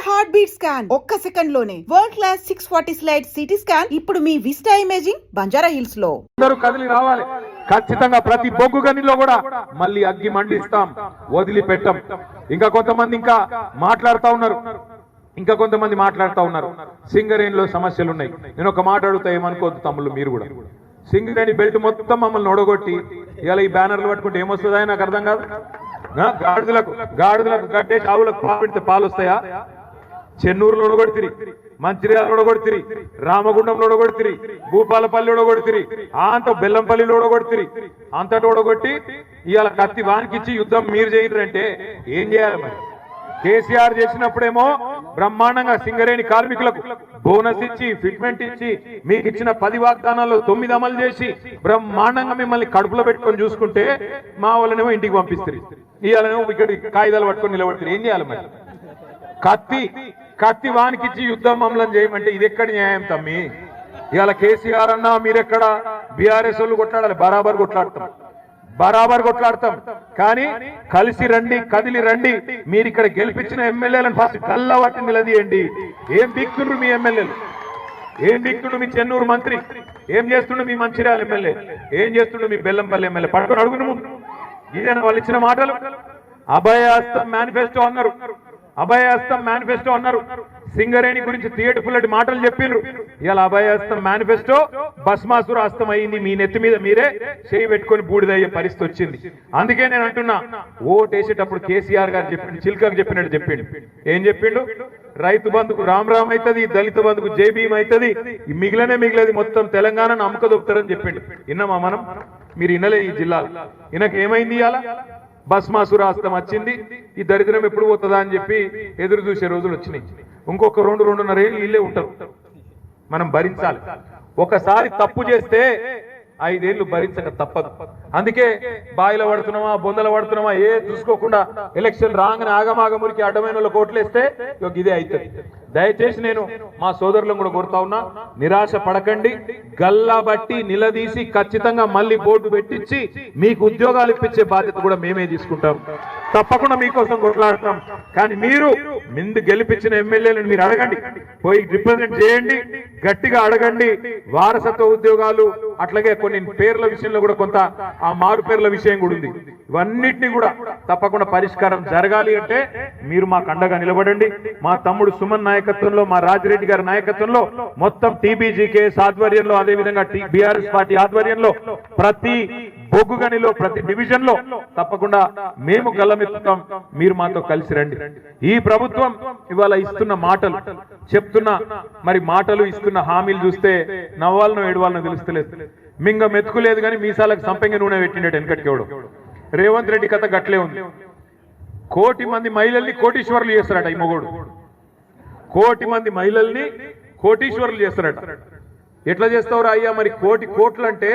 Heart beat scan ఒక్క second లోనే world class 640 slide CT scan ఇప్పుడు మీ విస్టా ఇమేజింగ్ బంజారా హిల్స్ లో. అందరూ కదిలి రావాలి. ఖచ్చితంగా ప్రతి బొగ్గు గనిలో కూడా మళ్ళీ అగ్గి మండిస్తాం, వదిలిపెట్టాం. ఇంకా కొంతమంది మాట్లాడుతూ ఉన్నారు. సింగరేణిలో సమస్యలు ఉన్నాయి. నేను ఒక మాట అడుగుతా, ఏమనుకోవద్దు తమ్ముళ్ళు మీరు కూడా. సింగరేణి బెల్ట్ మొత్తం మమ్మల్ని ఒడగొట్టి ఇలా ఈ బ్యానర్లు పట్టుకుంటే ఏమొస్తుందా నాకు అర్థం కాదు. గాడిదలకు కట్టేసి ఆవులకు పెడితే పాలు వస్తాయా? చెన్నూరులో ఒడగొడితిరి, మంచిర్యాలలో ఒడగొడితిరి, రామగుండంలో ఒడగొడితిరి, భూపాలపల్లి ఒడగొడితిరి, అంత బెల్లంపల్లిలో ఒడగొడితిరి. అంతటి ఒడగొట్టి ఇవాళ కత్తి వానికిచ్చి యుద్ధం మీరు చేయరంటే ఏం చేయాలి మరి? కేసీఆర్ చేసినప్పుడేమో బ్రహ్మాండంగా సింగరేణి కార్మికులకు బోనస్ ఇచ్చి, ఫిట్మెంట్ ఇచ్చి, మీకు ఇచ్చిన 10 వాగ్దానాల్లో 9 అమలు చేసి బ్రహ్మాండంగా మిమ్మల్ని కడుపులో పెట్టుకొని చూసుకుంటే మా వాళ్ళనేమో ఇంటికి పంపిస్తారు. ఇవాళనేమో ఇక్కడ కాగితాలు పట్టుకొని నిలబడతారు. ఏం చేయాలి మరి? కత్తి వానికిచ్చి యుద్ధం మమ్మల్ని చేయమంటే ఇది ఎక్కడ న్యాయం తమ్మి? ఇవాళ కేసీఆర్ అన్నా మీరెక్కడ? బీఆర్ఎస్ వాళ్ళు కొట్లాడాలి, బరాబర్ కొట్లాడతాం. కానీ కలిసి రండి, కదిలి రండి. మీరు ఇక్కడ గెలిపించిన ఎమ్మెల్యేలను ఫస్ట్ కళ్ళబట్టి నిలదీయండి. ఏం దిక్తుండ్రు మీ ఎమ్మెల్యేలు? ఏం దిక్తుండు మీ చెన్నూరు మంత్రి? ఏం చేస్తుండు మీ మంచిర్యాల ఎమ్మెల్యే? ఏం చేస్తుండు మీ బెల్లంపల్లి ఎమ్మెల్యే? పట్టుకొని అడుగును. ఇదేనా వాళ్ళు ఇచ్చిన మాటలు? అభయహస్తం మేనిఫెస్టో అన్నారు. సింగరేణి గురించి థియేటర్ఫుల్ మాటలు చెప్పిండ్రు. ఇలా అభయహస్తం మేనిఫెస్టో భస్మాసుర హస్తం అయింది. మీ నెత్తి మీద మీరే చేయి పెట్టుకొని బూడిదయ్యే పరిస్థితి వచ్చింది. అందుకే నేను అంటున్నా, ఓటేసేటప్పుడు కేసీఆర్ గారు చెప్పిండు, చిల్కకు చెప్పినట్టు చెప్పిండు. ఏం చెప్పిండు? రైతు బంధుకు రామ్ అవుతుంది, దళిత బంధుకు జై భీమ్ అవుతుంది, మిగిలినది మొత్తం తెలంగాణను అమ్మకదొప్పుతారని చెప్పిండు. విన్నామా మనం? మీరు వినలే. ఈ జిల్లాలో ఈయనకు ఏమైంది? ఇవాళ భస్మాసురాస్తం వచ్చింది. ఈ దరిద్రం ఎప్పుడు పోతుందా అని చెప్పి ఎదురు చూసే రోజులు వచ్చినాయి. ఇంకొక 2-2.5 ఏళ్ళు ఇల్లే ఉంటారు. మనం భరించాలి. ఒకసారి తప్పు చేస్తే 5 ఏళ్ళు భరించక తప్పదు. అందుకే బాయిల పడుతున్నామా, బొందల పడుతున్నామా చూసుకోకుండా ఎలక్షన్ రాగానే ఆగమాగమురికి అడ్డమైన వాళ్ళకి ఓట్లేస్తే ఇదే అవుతుంది. దయచేసి నేను మా సోదరులను కూడా కోరుతా ఉన్నా, నిరాశ పడకండి. గల్లా బట్టి నిలదీసి ఖచ్చితంగా మళ్ళీ బోర్డు పెట్టించి మీకు ఉద్యోగాలు ఇప్పించే బాధ్యత కూడా మేమే తీసుకుంటాం. తప్పకుండా మీకోసం కొట్లాడతాం. కానీ మీరు ముందు గెలిపించిన ఎమ్మెల్యేలను మీరు అడగండి, పోయి రిప్రజెంట్ చేయండి, గట్టిగా అడగండి. వారసత్వ ఉద్యోగాలు, అట్లాగే కొన్ని పేర్ల విషయంలో కూడా కొంత ఆ మారు పేర్ల విషయం కూడా ఉంది. ఇవన్నిటినీ కూడా తప్పకుండా పరిష్కారం జరగాలి అంటే మీరు మాకు అండగా నిలబడండి. మా తమ్ముడు సుమన్ నాయకత్వంలో, మా రాజిరెడ్డి గారి నాయకత్వంలో, మొత్తం టీబీజీకేఎస్ ఆధ్వర్యంలో, అదేవిధంగా బీఆర్ఎస్ పార్టీ ఆధ్వర్యంలో ప్రతి బొగ్గు గనిలో, ప్రతి డివిజన్ లో తప్పకుండా మేము గల్లమెత్తుతాం. మీరు మాతో కలిసి రండి. ఈ ప్రభుత్వం ఇవాళ ఇస్తున్న మాటలు ఇస్తున్న హామీలు చూస్తే నవ్వాలను ఏడవాలను తెలుస్తలేదు. మింగ మెతుకులేదు కానీ మీసాలకు సంపెంగ నూనె పెట్టినట్టు వెనకటికేవడం. రేవంత్ రెడ్డి కథ గట్లే ఉంది. 1 కోటి మంది మహిళల్ని కోటీశ్వరులు చేస్తారట ఈ మొగోడు. 1 కోటి మంది మహిళల్ని కోటీశ్వరులు చేస్తారట. ఎట్లా చేస్తావురా అయ్యా మరి? 1 కోట్లు అంటే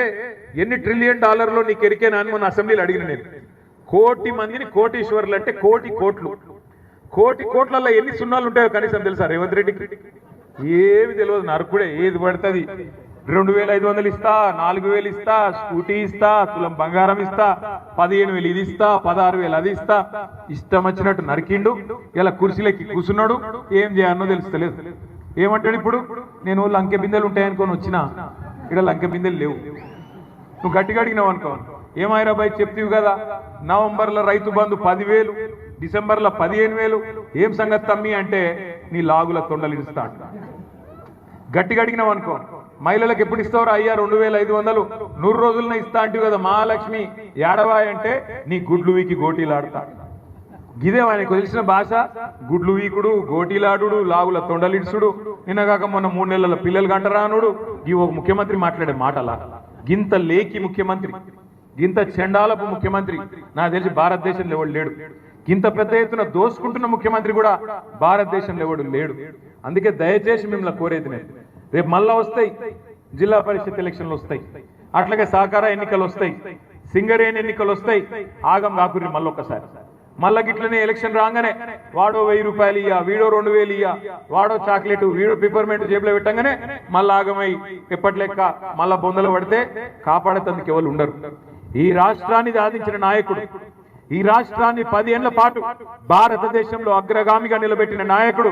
ఎన్ని $1 ట్రిలియన్ నీకు ఎరికేనా అని మన అసెంబ్లీలో అడిగిన నేను. 1 కోటి మందిని కోటీశ్వరులు అంటే 1 కోట్లు. 1 కోట్లలో ఎన్ని సున్నాలు ఉంటాయో కనీసం తెలుసా రేవంత్ రెడ్డికి? ఏమి తెలియదు. నరకుడే ఏది పడుతుంది. 2500 ఇస్తా, 4000 ఇస్తా, స్కూటీ ఇస్తా, తులం బంగారం ఇస్తా, 15,000 ఇది ఇస్తా, 16,000 అది ఇస్తా, ఇష్టం వచ్చినట్టు నరికిండు. ఇలా కుర్చీలకి కూర్చున్నాడు. ఏం చేయాలనో తెలుస్తలేదు. ఏమంటాడు ఇప్పుడు? నేను లంకె బిందెలు ఉంటాయనుకొని వచ్చినా, ఇక్కడ లంకె బిందెలు లేవు. నువ్వు గట్టిగా అడిగినావు అనుకో, ఏమైరాబాయ్ చెప్తీవి కదా, నవంబర్లో రైతు బంధు 10,000, డిసెంబర్లో 15,000, ఏం సంగతి తమ్మి అంటే నీ లాగుల తొండలు ఇస్తా అంట. గట్టిగా అడిగినావు అనుకో, మహిళలకు ఎప్పుడు ఇస్తావురా అయ్యా 2,500 100 రోజులనే ఇస్తా అంటివి కదా మహాలక్ష్మి ఏడవాయ్ అంటే నీ గుడ్లు వీకి గోటీలాడుతా. గిదే ఆయనకు తెలిసిన భాష. గుడ్లు వీకుడు, గోటీలాడు, లాగుల తొండలిడ్సుడు, నిన్నగాక మొన్న 3 నెలల పిల్లలు గంటరానుడు. ఈ ఒక ముఖ్యమంత్రి మాట్లాడే మాటలా? గింత లేకి ముఖ్యమంత్రి, గింత చెండాలపు ముఖ్యమంత్రి నాకు తెలిసి భారతదేశంలో ఎవడు లేడు. గింత పెద్ద ఎత్తున దోసుకుంటున్న ముఖ్యమంత్రి కూడా భారతదేశంలో ఎవడు లేడు. అందుకే దయచేసి మిమ్మల్ని కోరేది నేను, రేపు మళ్ళా వస్తాయి జిల్లా పరిషత్ ఎలక్షన్లు వస్తాయి, అట్లాగే సహకార ఎన్నికలు వస్తాయి, సింగరేణి ఎన్నికలు వస్తాయి. ఆగం కాకుర్రి మళ్ళొక్కసారి. మళ్ళా గిట్లనే ఎలక్షన్ రాగానే వాడో 1000 రూపాయలు ఇయ్యా, వీడో 2000 ఇయ్యా, వాడో చాక్లెట్, వీడో పిపర్మెంట్ జేబులో పెట్టంగానే మళ్ళా ఆగమై ఎప్పటి లెక్క మళ్ళా బొందలు పడితే కాపాడేందుకు ఎవరు ఉండరు. ఈ రాష్ట్రాన్ని సాధించిన నాయకుడు, ఈ రాష్ట్రాన్ని 10 ఏళ్ల పాటు భారతదేశంలో అగ్రగామిగా నిలబెట్టిన నాయకుడు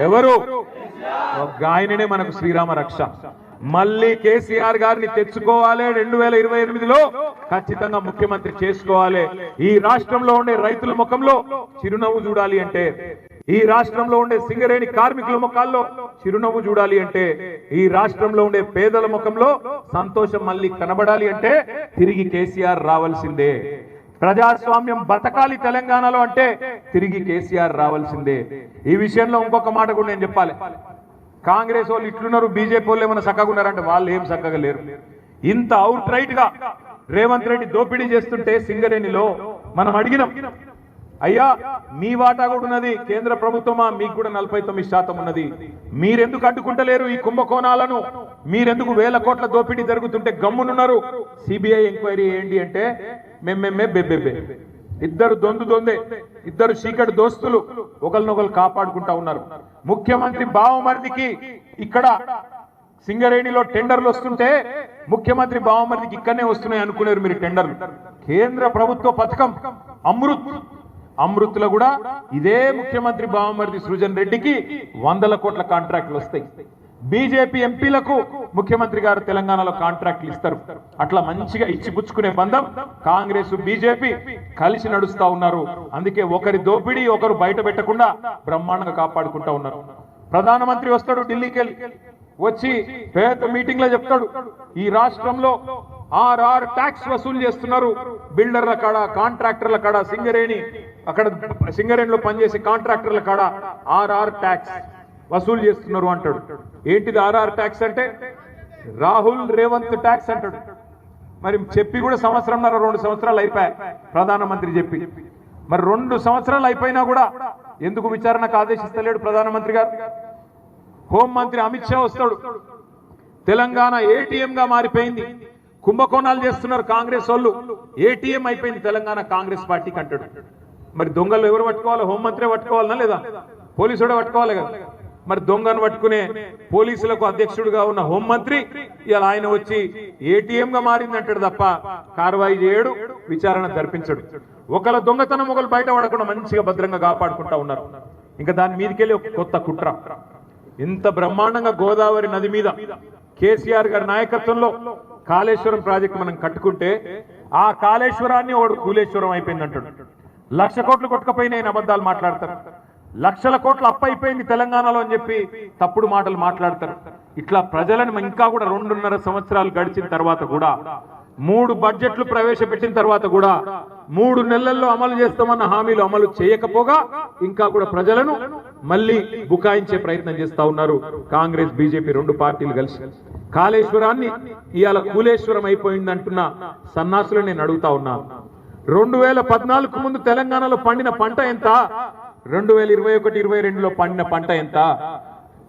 ఎవరు ఒక ఆయననే మనకు శ్రీరామ రక్ష. మళ్ళీ కేసీఆర్ గారిని తెచ్చుకోవాలి. 2028లో ఖచ్చితంగా ముఖ్యమంత్రి చేసుకోవాలి. ఈ రాష్ట్రంలో ఉండే రైతుల ముఖంలో చిరునవ్వు చూడాలి అంటే, ఈ రాష్ట్రంలో ఉండే సింగరేణి కార్మికుల ముఖాల్లో చిరునవ్వు చూడాలి అంటే, ఈ రాష్ట్రంలో ఉండే పేదల ముఖంలో సంతోషం మళ్ళీ కనబడాలి అంటే తిరిగి కేసీఆర్ రావాల్సిందే. ప్రజాస్వామ్యం బతకాలి తెలంగాణలో అంటే తిరిగి కేసీఆర్ రావాల్సిందే. ఈ విషయంలో ఇంకొక మాట కూడా నేను చెప్పాలి. కాంగ్రెస్ వాళ్ళు ఇట్లున్నారు, బీజేపీ వాళ్ళు ఏమైనా చక్కగా ఉన్నారంటే వాళ్ళు ఏం చక్కగా లేరు. ఇంత అవుట్ రైట్ గా రేవంత్ రెడ్డి దోపిడీ చేస్తుంటే సింగరేణిలో మనం అడిగినాం, అయ్యా మీ వాటా కూడా ఉన్నది, కేంద్ర ప్రభుత్వమా మీకు కూడా 49% ఉన్నది, మీరెందుకు అడ్డుకుంటలేరు ఈ కుంభకోణాలను, మీరెందుకు 1000 కోట్ల దోపిడీ జరుగుతుంటే గమ్మునున్నారు, సిబిఐ ఎంక్వైరీ ఏంటి అంటే మేమే బెబ్బెబ్బే. ఇద్దరు దొందే, ఇద్దరు చీకటి దోస్తులు ఒకరినొకరు కాపాడుకుంటా ఉన్నారు. ముఖ్యమంత్రి బావమరిదికి ఇక్కడ సింగరేణిలో టెండర్లు వస్తుంటే ముఖ్యమంత్రి బావమరిదికి ఇక్కడనే వస్తున్నాయి అనుకునేరు మీరు టెండర్లు. కేంద్ర ప్రభుత్వ పథకం అమృత్లో కూడా ఇదే ముఖ్యమంత్రి బావమరిది సృజన్ రెడ్డికి 100 కోట్ల కాంట్రాక్టులు వస్తాయి. బీజేపీ ఎంపీలకు ముఖ్యమంత్రి గారు తెలంగాణలో కాంట్రాక్టులు ఇస్తారు. అట్లా మంచిగా ఇచ్చిపుచ్చుకునే బంధం కాంగ్రెస్ బీజేపీ కలిసి నడుస్తా ఉన్నారు. అందుకే ఒకరి దోపిడీ ఒకరు బయట పెట్టకుండా బ్రహ్మాండంగా కాపాడుకుంటా ఉన్నారు. ప్రధానమంత్రి వస్తాడు ఢిల్లీకి వెళ్ళి, వచ్చి పెద్ద మీటింగ్ లో చెప్తాడు, ఈ రాష్ట్రంలో ఆర్ఆర్ ట్యాక్స్ వసూలు చేస్తున్నారు, బిల్డర్ల కాడ కాంట్రాక్టర్ల కాడ సింగరేణిలో పనిచేసే కాంట్రాక్టర్ల కాడ ఆర్ఆర్ ట్యాక్స్ వసూలు చేస్తున్నారు అంటాడు. ఏంటిది ఆర్ఆర్ ట్యాక్స్ అంటే? రాహుల్ రేవంత్ ట్యాక్స్ అంటాడు. మరి చెప్పి కూడా 1.5 సంవత్సరాలు అయిపోయాయి ప్రధానమంత్రి చెప్పి. మరి 2 సంవత్సరాలు అయిపోయినా కూడా ఎందుకు విచారణకు ఆదేశిస్తలేడు ప్రధానమంత్రి గారు? హోంమంత్రి అమిత్ షా వస్తాడు, తెలంగాణ ఏటీఎం గా మారిపోయింది, కుంభకోణాలు చేస్తున్నారు కాంగ్రెస్ వాళ్ళు, ఏటీఎం అయిపోయింది తెలంగాణ కాంగ్రెస్ పార్టీకి అంటాడు. మరి దొంగలు ఎవరు పట్టుకోవాలి? హోంమంత్రి పట్టుకోవాలనా లేదా? పోలీసుడే పట్టుకోవాలి కదా. మరి దొంగను పట్టుకునే పోలీసులకు అధ్యక్షుడిగా ఉన్న హోంమంత్రి ఇలా ఆయన వచ్చి ఏటీఎం గా మారింది అంటాడు తప్ప కార్వాయి చేయడు, విచారణ జరిపించడు. ఒకళ్ళ దొంగతనం ఒకళ్ళు బయట పడకుండా మంచిగా భద్రంగా కాపాడుకుంటా ఉన్నారు. ఇంకా దాని మీదకెళ్ళి ఒక కొత్త కుట్ర. ఇంత బ్రహ్మాండంగా గోదావరి నది మీద కేసీఆర్ గారి నాయకత్వంలో కాళేశ్వరం ప్రాజెక్టు మనం కట్టుకుంటే ఆ కాళేశ్వరాన్ని ఒకడు కూలేశ్వరం అయిపోయింది అంటాడు. 1,00,000 కోట్లు కొట్టుకపోయినాయి అబద్ధాలు మాట్లాడతారు. 1,00,000 కోట్లు అప్పు అయిపోయింది తెలంగాణలో అని చెప్పి తప్పుడు మాటలు మాట్లాడతారు. ఇట్లా ప్రజలను ఇంకా కూడా 2.5 సంవత్సరాలు గడిచిన తర్వాత కూడా 3 బడ్జెట్లు ప్రవేశపెట్టిన తర్వాత కూడా 3 నెలల్లో అమలు చేస్తామన్న హామీలు అమలు చేయకపోగా ఇంకా కూడా ప్రజలను మళ్ళీ బుకాయించే ప్రయత్నం చేస్తా ఉన్నారు కాంగ్రెస్ బీజేపీ 2 పార్టీలు కలిసి. కాళేశ్వరాన్ని ఇవాళ కూలేశ్వరం అయిపోయిందంటున్న సన్నాసులు నేను అడుగుతా ఉన్నా, 2014 ముందు తెలంగాణలో పండిన పంట ఎంత? 2021-22లో పండిన పంట ఎంత?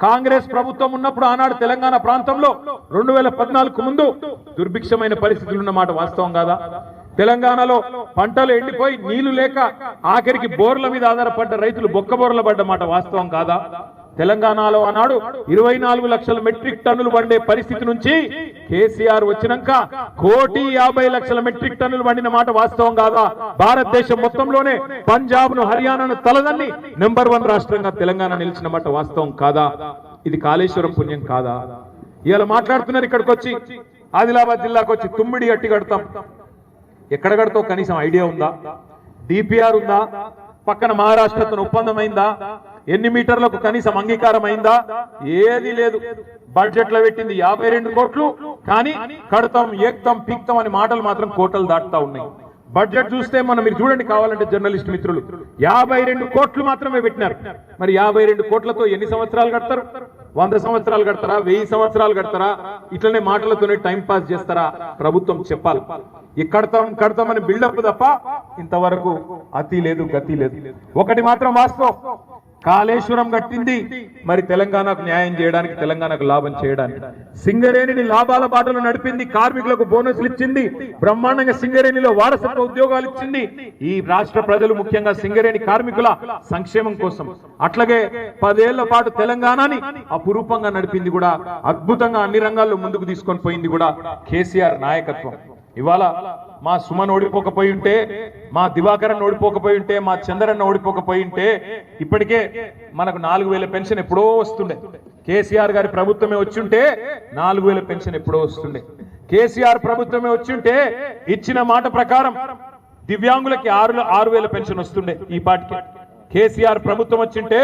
కాంగ్రెస్ ప్రభుత్వం ఉన్నప్పుడు ఆనాడు తెలంగాణ ప్రాంతంలో 2014 ముందు దుర్భిక్షమైన పరిస్థితులు ఉన్నమాట వాస్తవం కాదా? తెలంగాణలో పంటలు ఎండిపోయి నీళ్లు లేక ఆఖరికి బోర్ల మీద ఆధారపడ్డ రైతులు బొక్కబోర్ల పడ్డ మాట వాస్తవం కాదా? తెలంగాణలో ఆనాడు 24 లక్షల మెట్రిక్ టన్నులు పండే పరిస్థితి నుంచి కేసీఆర్ వచ్చినాక 1,50,00,000 మెట్రిక్ టన్నులు పండిన మాట వాస్తవం కాదా? భారతదేశం మొత్తంలోనే పంజాబ్ ను హర్యానాను తలదన్ని నెంబర్ 1 రాష్ట్రంగా తెలంగాణ నిలిచిన మాట వాస్తవం కాదా? ఇది కాళేశ్వరం పుణ్యం కాదా? ఇలా మాట్లాడుతున్నారు. ఇక్కడికి వచ్చి ఆదిలాబాద్ జిల్లాకు వచ్చి తుమ్మిడి అట్టి కడతాం, ఎక్కడ కడతావు కనీసం ఐడియా ఉందా? డిపిఆర్ ఉందా? పక్కన మహారాష్ట్రతో ఒప్పందం అయిందా? ఎన్ని మీటర్లకు కనీసం అంగీకారం అయిందా? ఏది లేదు. బడ్జెట్ లో పెట్టింది 52 కోట్లు, కానీ కడతాం ఏక్తాం పీక్తాం అనే మాటలు మాత్రం కోటలు దాటుతా ఉన్నాయి. బడ్జెట్ చూస్తే మీరు చూడండి కావాలంటే జర్నలిస్ట్ మిత్రులు, 52 కోట్లు మాత్రమే పెట్టినారు. మరి 52 కోట్లతో ఎన్ని సంవత్సరాలు కడతారు? 100 సంవత్సరాలు కడతారా? 1000 సంవత్సరాలు కడతారా? ఇట్లనే మాటలతోనే టైం పాస్ చేస్తారా? ప్రభుత్వం చెప్పాలి. కడతామని బిల్డప్ తప్ప ఇంతవరకు అతి లేదు గతి లేదు. ఒకటి మాత్రం వాస్తవం, కాళేశ్వరం కట్టింది మరి తెలంగాణకు న్యాయం చేయడానికి, తెలంగాణకు లాభం చేయడానికి. సింగరేణిని లాభాల బాటలు నడిపింది, కార్మికులకు బోనస్లు ఇచ్చింది, బ్రహ్మాండంగా సింగరేణిలో వారసత్వ ఉద్యోగాలు ఇచ్చింది ఈ రాష్ట్ర ప్రజలు, ముఖ్యంగా సింగరేణి కార్మికుల సంక్షేమం కోసం. అట్లాగే 10 ఏళ్ల పాటు తెలంగాణని అపురూపంగా నడిపింది కూడా, అద్భుతంగా అన్ని రంగాల్లో ముందుకు తీసుకొని పోయింది కూడా కేసీఆర్ నాయకత్వం. ఇవాళ మా సుమన్ ఓడిపోకపోయి ఉంటే, మా దివాకరన్ ఓడిపోకపోయి ఉంటే, మా చంద్రన్న ఓడిపోకపోయి ఉంటే ఇప్పటికే మనకు 4000 పెన్షన్ ఎప్పుడో వస్తుండే. కేసీఆర్ గారి ప్రభుత్వమే వచ్చుంటే 4000 పెన్షన్ ఎప్పుడో వస్తుండే. కేసీఆర్ ప్రభుత్వమే వచ్చుంటే ఇచ్చిన మాట ప్రకారం దివ్యాంగులకి 6000 పెన్షన్ వస్తుండే. ఈ పాటికి కేసీఆర్ ప్రభుత్వం వచ్చింటే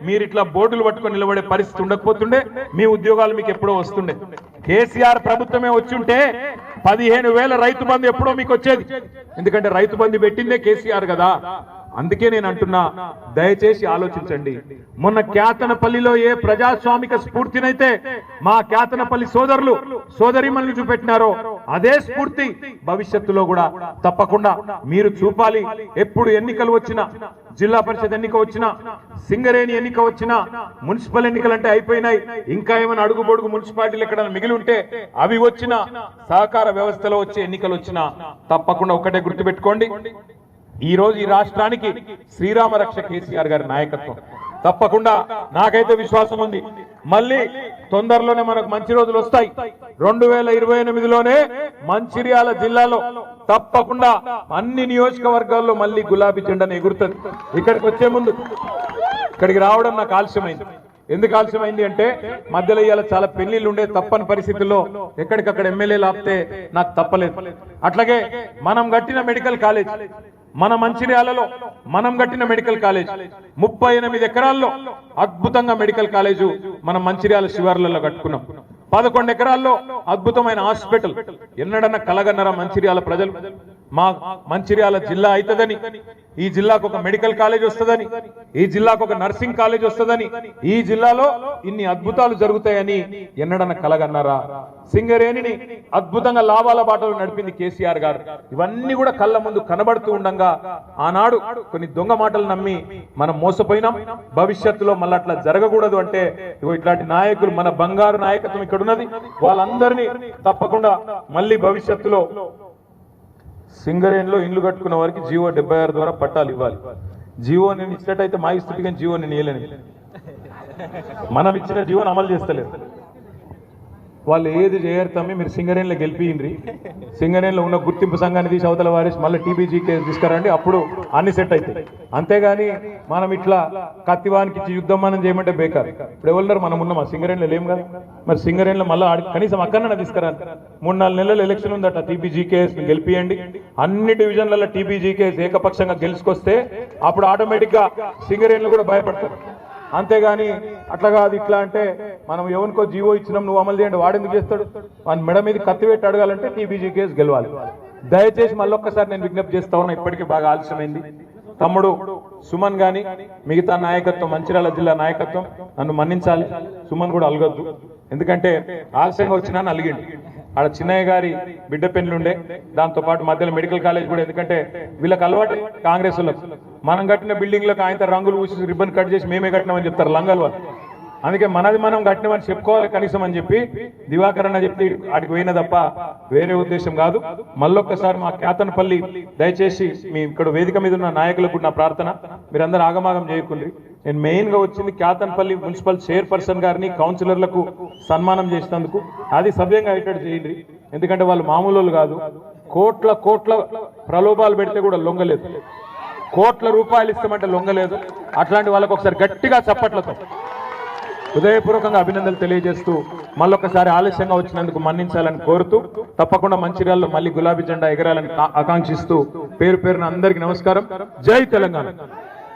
మీరు ఇట్లా బోర్డులు పట్టుకొని నిలబడే పరిస్థితి ఉండకపోతుండే, మీ ఉద్యోగాలు మీకు ఎప్పుడో వస్తుండే. కేసీఆర్ ప్రభుత్వమే వచ్చుంటే 15,000 రైతు బంధు ఎప్పుడో మీకు వచ్చేది. ఎందుకంటే రైతు బంధు పెట్టిందే కేసీఆర్ కదా. అందుకే నేను అంటున్నా, దయచేసి ఆలోచించండి. మొన్న క్యాతనపల్లిలో ఏ ప్రజాస్వామిక స్ఫూర్తినైతే మా క్యాతనపల్లి సోదరులు సోదరిమణులు చూపెట్టినారో అదే స్ఫూర్తి భవిష్యత్తులో కూడా తప్పకుండా మీరు చూపాలి. ఎప్పుడు ఎన్నికలు వచ్చినా, జిల్లా పరిషత్ ఎన్నిక వచ్చినా, సింగరేణి ఎన్నిక వచ్చినా, మున్సిపల్ ఎన్నికలు అంటే అయిపోయినాయి, ఇంకా ఏమైనా అడుగుబొడుగు మున్సిపాలిటీలు ఎక్కడ మిగిలి ఉంటే అవి వచ్చినా, సహకార వ్యవస్థలో వచ్చే ఎన్నికలు వచ్చినా తప్పకుండా ఒకటే గుర్తుపెట్టుకోండి, ఈ రోజు ఈ రాష్ట్రానికి శ్రీరామ రక్ష కేసీఆర్ గారి నాయకత్వం. తప్పకుండా నాకైతే విశ్వాసం ఉంది, మళ్ళీ తొందరలోనే మనకు మంచి రోజులు వస్తాయి. 2028లోనే మంచిర్యాల జిల్లాలో తప్పకుండా అన్ని నియోజకవర్గాల్లో మళ్ళీ గులాబీ జెండాను ఎగురుతుంది. ఇక్కడికి వచ్చే ముందు, ఇక్కడికి రావడం నాకు ఆలస్యమైంది. ఎందుకు ఆలస్యమైంది అంటే మధ్యలో ఇవాళ చాలా పెళ్లిళ్ళు ఉండే, తప్పని పరిస్థితుల్లో ఎక్కడికక్కడ ఎమ్మెల్యేలు ఆపితే నాకు తప్పలేదు. అట్లాగే మనం కట్టిన మెడికల్ కాలేజ్, మన మంచిర్యాలలో మనం కట్టిన మెడికల్ కాలేజ్ 38 ఎకరాల్లో అద్భుతంగా మెడికల్ కాలేజు మనం మంచిర్యాల శివార్లలో కట్టుకున్నాం. 11 ఎకరాల్లో అద్భుతమైన హాస్పిటల్. ఎన్నడన్నా కలగన్నరా మంచిర్యాల ప్రజలు? మా మంచిర్యాల జిల్లా అవుతుందని, ఈ జిల్లాకు ఒక మెడికల్ కాలేజ్ వస్తుందని, ఈ జిల్లాకు ఒక నర్సింగ్ కాలేజ్ వస్తుందని, ఈ జిల్లాలో ఇన్ని అద్భుతాలు జరుగుతాయని ఎన్నడన్నా కలగన్నారా? సింగరేణిని అద్భుతంగా లాభాల బాటలు నడిపింది కేసీఆర్ గారు. ఇవన్నీ కూడా కళ్ళ ముందు కనబడుతూ ఉండగా ఆనాడు కొన్ని దొంగ మాటలు నమ్మి మనం మోసపోయినాం. భవిష్యత్తులో మళ్ళీ అట్లా జరగకూడదు అంటే ఇట్లాంటి నాయకులు, మన బంగారు నాయకత్వం ఇక్కడ ఉన్నది, వాళ్ళందరినీ తప్పకుండా మళ్ళీ భవిష్యత్తులో సింగరేణిలో ఇండ్లు కట్టుకున్న వారికి జీవో 76 ద్వారా పట్టాలు ఇవ్వాలి. జీవో నేను ఇచ్చినట్టయితే మా ఇస్తుడికి జీవో నేను ఇవ్వలేను. మనం ఇచ్చిన జీవోని అమలు చేస్తలేదు. వాళ్ళు ఏది చేయరు తమ్మి, మీరు సింగరేణిలో గెలిపియండి, సింగరేణిలో ఉన్న గుర్తింపు సంఘాన్ని తీసి అవతల వారేసి మళ్ళీ టీబీజీకే తీసుకురండి, అప్పుడు అన్ని సెట్ అవుతాయి. అంతేగాని మనం ఇట్లా కత్తివానికి యుద్ధం మనం చేయమంటే బేకార్. ఇప్పుడు ఎవరున్నారు? మనం ఉన్నాం, ఆ సింగరేణిలో లేం కదా. మరి సింగరేణిలో మళ్ళీ కనీసం అక్కడనే తీసుకురాలి. 3-4 నెలలు ఎలక్షన్ ఉందట, టీబీజీకేఎస్ గెలిపియండి. అన్ని డివిజన్లలో టీబీజీకేఎస్ ఏకపక్షంగా గెలుచుకొస్తే అప్పుడు ఆటోమేటిక్ గా సింగరేణిలో కూడా భయపడతారు. అంతేగాని అట్లా కాదు ఇట్లా అంటే మనం ఎవరికో జీవో ఇచ్చినాం నువ్వు అమలు చేయండి, వాడెందుకు చేస్తాడు? వాని మెడ మీద కత్తి పెట్టి అడగాలంటే టీబీజీ కేసు గెలవాలి. దయచేసి మళ్ళొక్కసారి నేను విజ్ఞప్తి చేస్తా ఉన్నా, ఇప్పటికీ బాగా ఆలస్యమైంది. తమ్ముడు సుమన్ గాని మిగతా నాయకత్వం, మంచిర్యాల జిల్లా నాయకత్వం నన్ను మన్నించాలి. సుమన్ కూడా అలగొద్దు, ఎందుకంటే ఆలస్యంగా వచ్చినా అలిగిండు. ఆడ చిన్నయ్య గారి బిడ్డ పెళ్లిండే, దాంతో పాటు మధ్యలో మెడికల్ కాలేజ్ కూడా. ఎందుకంటే వీళ్ళకి అలవాటు కాంగ్రెస్ వాళ్ళకు, మనం కట్టిన బిల్డింగ్లకు ఆయన రంగులు పూసి రిబ్బన్ కట్ చేసి మేమే కట్టినామని చెప్తారు లంగాలు వాళ్ళు. అందుకే మనది మనం కట్టినామని చెప్పుకోవాలి కనీసం అని చెప్పి దివాకరణ చెప్పి ఆడికి పోయిన తప్ప వేరే ఉద్దేశం కాదు. మళ్ళొక్కసారి మా క్యాతనపల్లి దయచేసి మీ ఇక్కడ వేదిక మీద ఉన్న నాయకులకు నా ప్రార్థన, మీరందరూ ఆగమాగం చేయకుండ్రి. నేను మెయిన్ గా వచ్చింది క్యాతనపల్లి మున్సిపల్ చైర్పర్సన్ గారిని, కౌన్సిలర్లకు సన్మానం చేసినందుకు. అది సభ్యంగా అయ్యేటట్టు చేయండి, ఎందుకంటే వాళ్ళు మామూలు కాదు. కోట్ల ప్రలోభాలు పెడితే కూడా లొంగలేదు, కోట్ల రూపాయలు ఇస్తామంటే లొంగలేదు. అట్లాంటి వాళ్ళకు ఒకసారి గట్టిగా చప్పట్లతో హృదయపూర్వకంగా అభినందనలు తెలియజేస్తూ మళ్ళొకసారి ఆలస్యంగా వచ్చినందుకు మన్నించాలని కోరుతూ, తప్పకుండా మంచిర్యాలలో మళ్ళీ గులాబీ జెండా ఎగరాలని ఆకాంక్షిస్తూ పేరు పేరున అందరికీ నమస్కారం. జై తెలంగాణ.